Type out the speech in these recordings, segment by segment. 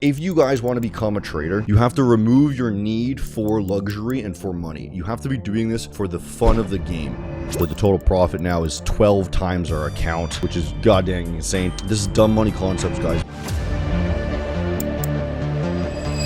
If you guys want to become a trader, you have to remove your need for luxury and for money. You have to be doing this for the fun of the game. But the total profit now is 12 times our account, which is goddamn insane. This is dumb money concepts, guys.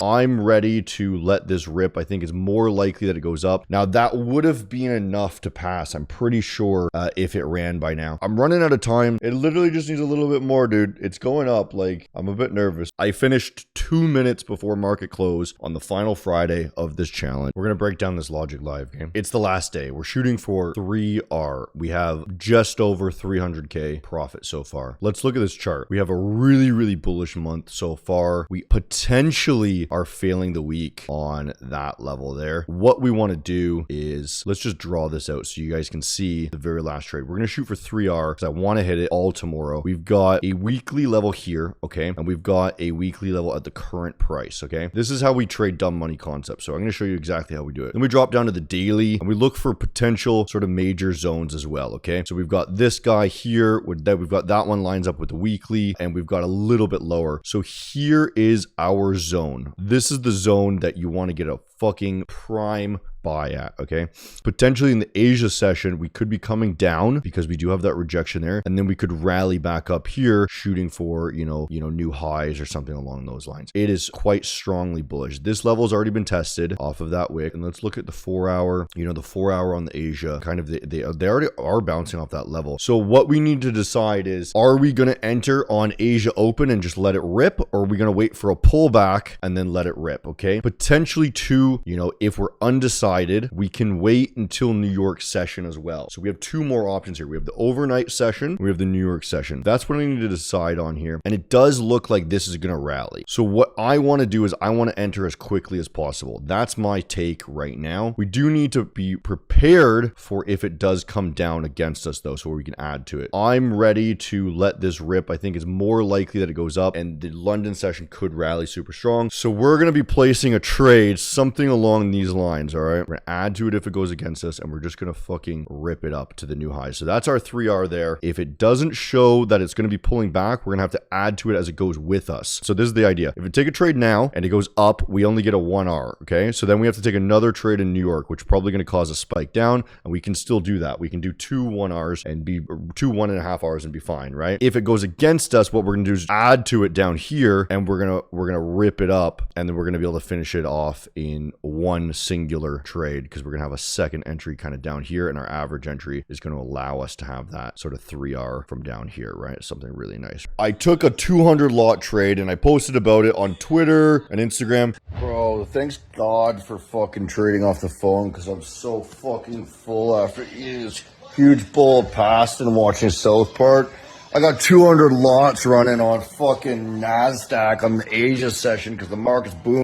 I'm ready to let this rip. I think it's more likely that it goes up. Now, that would have been enough to pass, I'm pretty sure, if it ran by now. I'm running out of time. It literally just needs a little bit more, dude. It's going up. Like, I'm a bit nervous. I finished 2 minutes before market close on the final Friday of this challenge. We're going to break down this Logic Live game. It's the last day. We're shooting for 3R. We have just over 300K profit so far. Let's look at this chart. We have a really, really bullish month so far. We potentially are failing the week on that level there. What we want to do is, let's just draw this out so you guys can see the very last trade. We're going to shoot for 3R because I want to hit it all tomorrow. We've got a weekly level here, okay? And we've got a weekly level at the current price, okay? This is how we trade dumb money concepts. So I'm going to show you exactly how we do it. Then we drop down to the daily and we look for potential sort of major zones as well, okay? So we've got this guy here, we've got that one lines up with the weekly, and we've got a little bit lower. So here is our zone. This is the zone that you want to get a fucking prime buy at, okay? Potentially in the Asia session, we could be coming down because we do have that rejection there, and then we could rally back up here, shooting for, you know, new highs or something along those lines. It is quite strongly bullish. This level has already been tested off of that wick, and let's look at the 4 hour, you know, the 4 hour on the Asia, kind of they already are bouncing off that level. So what we need to decide is, are we going to enter on Asia open and just let it rip, or are we going to wait for a pullback and then let it rip, okay? Potentially two, you know, if we're undecided, we can wait until New York session as well. So we have two more options here. We have the overnight session, we have the New York session. That's what I need to decide on here. And it does look like this is going to rally. So what I want to do is I want to enter as quickly as possible. That's my take right now. We do need to be prepared for if it does come down against us though, so we can add to it. I'm ready to let this rip. I think it's more likely that it goes up, and the London session could rally super strong. So we're going to be placing a trade, something along these lines, all right? We're going to add to it if it goes against us, and we're just going to fucking rip it up to the new high. So that's our 3R there. If it doesn't show that it's going to be pulling back, we're going to have to add to it as it goes with us. So this is the idea. If we take a trade now and it goes up, we only get a 1R, okay? So then we have to take another trade in New York, which is probably going to cause a spike down, and we can still do that. We can do two 1Rs and be two 1.5 Rs and be fine, right? If it goes against us, what we're going to do is add to it down here, and we're going to rip it up, and then we're going to be able to finish it off in one singular trade, because we're going to have a second entry kind of down here, and our average entry is going to allow us to have that sort of 3R from down here, right? Something really nice. I took a 200 lot trade and I posted about it on Twitter and Instagram. Bro, thanks God for fucking trading off the phone, because I'm so fucking full after eating this huge bowl of pasta and watching South Park. I got 200 lots running on fucking NASDAQ on the Asia session because the market's booming.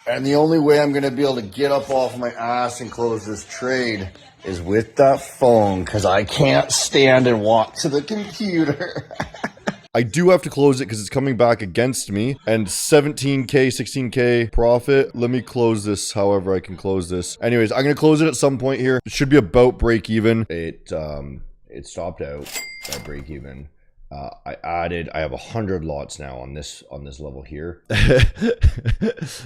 And the only way I'm going to be able to get up off my ass and close this trade is with that phone, because I can't stand and walk to the computer. I do have to close it because it's coming back against me, and 17K, 16K profit. Let me close this however I can close this. Anyways, I'm going to close it at some point here. It should be about break even. It stopped out at break even. I have 100 lots now on this level here.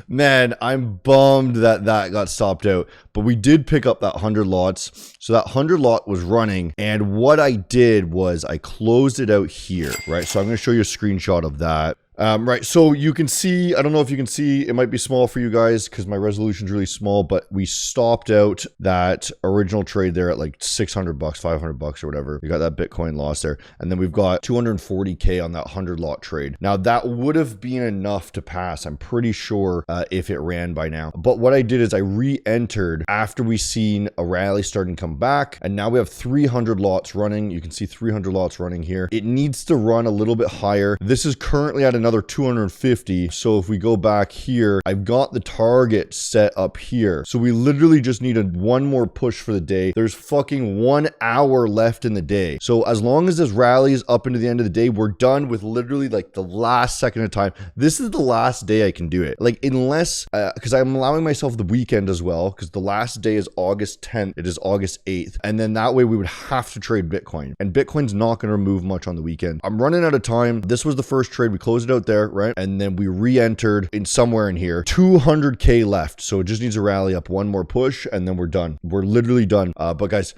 Man, I'm bummed that got stopped out, but we did pick up that 100 lots. So that 100 lot was running, and what I did was I closed it out here, right? So I'm going to show you a screenshot of that. Right, so you can see, I don't know if you can see, it might be small for you guys because my resolution is really small, but we stopped out that original trade there at like 600 bucks, 500 bucks or whatever. We got that Bitcoin loss there. And then we've got 240K on that 100 lot trade. Now that would have been enough to pass, I'm pretty sure, if it ran by now. But what I did is I re-entered after we seen a rally starting to come back, and now we have 300 lots running. You can see 300 lots running here. It needs to run a little bit higher. This is currently at another 250. So if we go back here, I've got the target set up here. So we literally just needed one more push for the day. There's fucking 1 hour left in the day. So as long as this rallies up into the end of the day, we're done with literally like the last second of time. This is the last day I can do it. Like unless, because I'm allowing myself the weekend as well, because the last day is August 10th. It is August 8th. And then that way we would have to trade Bitcoin. And Bitcoin's not going to move much on the weekend. I'm running out of time. This was the first trade. We closed it it out there, right? And then we re-entered in somewhere in here, 200K left. So it just needs to rally up one more push and then we're done. We're literally done. But guys,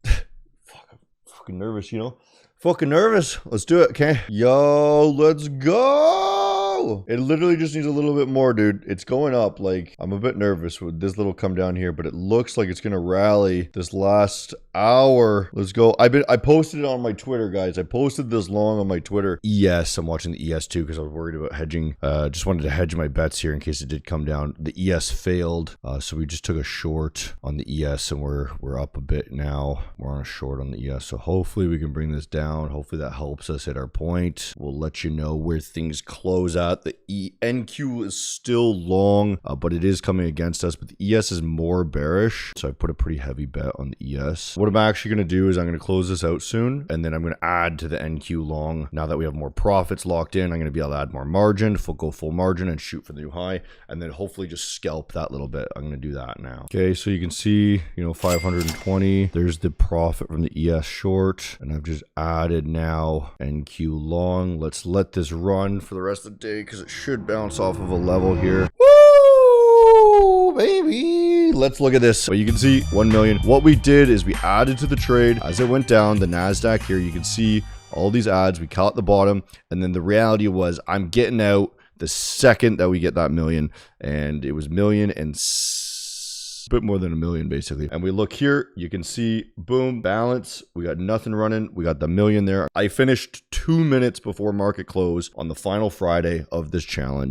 fuck, I'm fucking nervous, you know? Fucking nervous. Let's do it, okay? Yo, let's go. It literally just needs a little bit more, dude. It's going up. Like, I'm a bit nervous with this little come down here, but it looks like it's gonna rally this last hour. Let's go. I posted it on my Twitter, guys. I posted this long on my Twitter. ES, I'm watching the ES too because I was worried about hedging. Just wanted to hedge my bets here in case it did come down. The ES failed, so we just took a short on the ES and we're up a bit now. We're on a short on the ES, so hopefully we can bring this down. Hopefully that helps us hit our point. We'll let you know where things close at. The NQ is still long, but it is coming against us. But the ES is more bearish, so I put a pretty heavy bet on the ES. What I'm actually going to do is I'm going to close this out soon, and then I'm going to add to the NQ long. Now that we have more profits locked in, I'm going to be able to add more margin, go full margin, and shoot for the new high, and then hopefully just scalp that little bit. I'm going to do that now. Okay, so you can see, 520. There's the profit from the ES short, and I've just added now NQ long. Let's let this run for the rest of the day because it should bounce off of a level here. Woo, baby. Let's look at this. So you can see 1 million. What we did is we added to the trade as it went down. The NASDAQ here, you can see all these ads. We caught the bottom, and then the reality was I'm getting out the second that we get that million, and it was million and bit more than a million basically. And we look here, you can see, boom, balance. We got nothing running. We got the million there. I finished 2 minutes before market close on the final Friday of this challenge.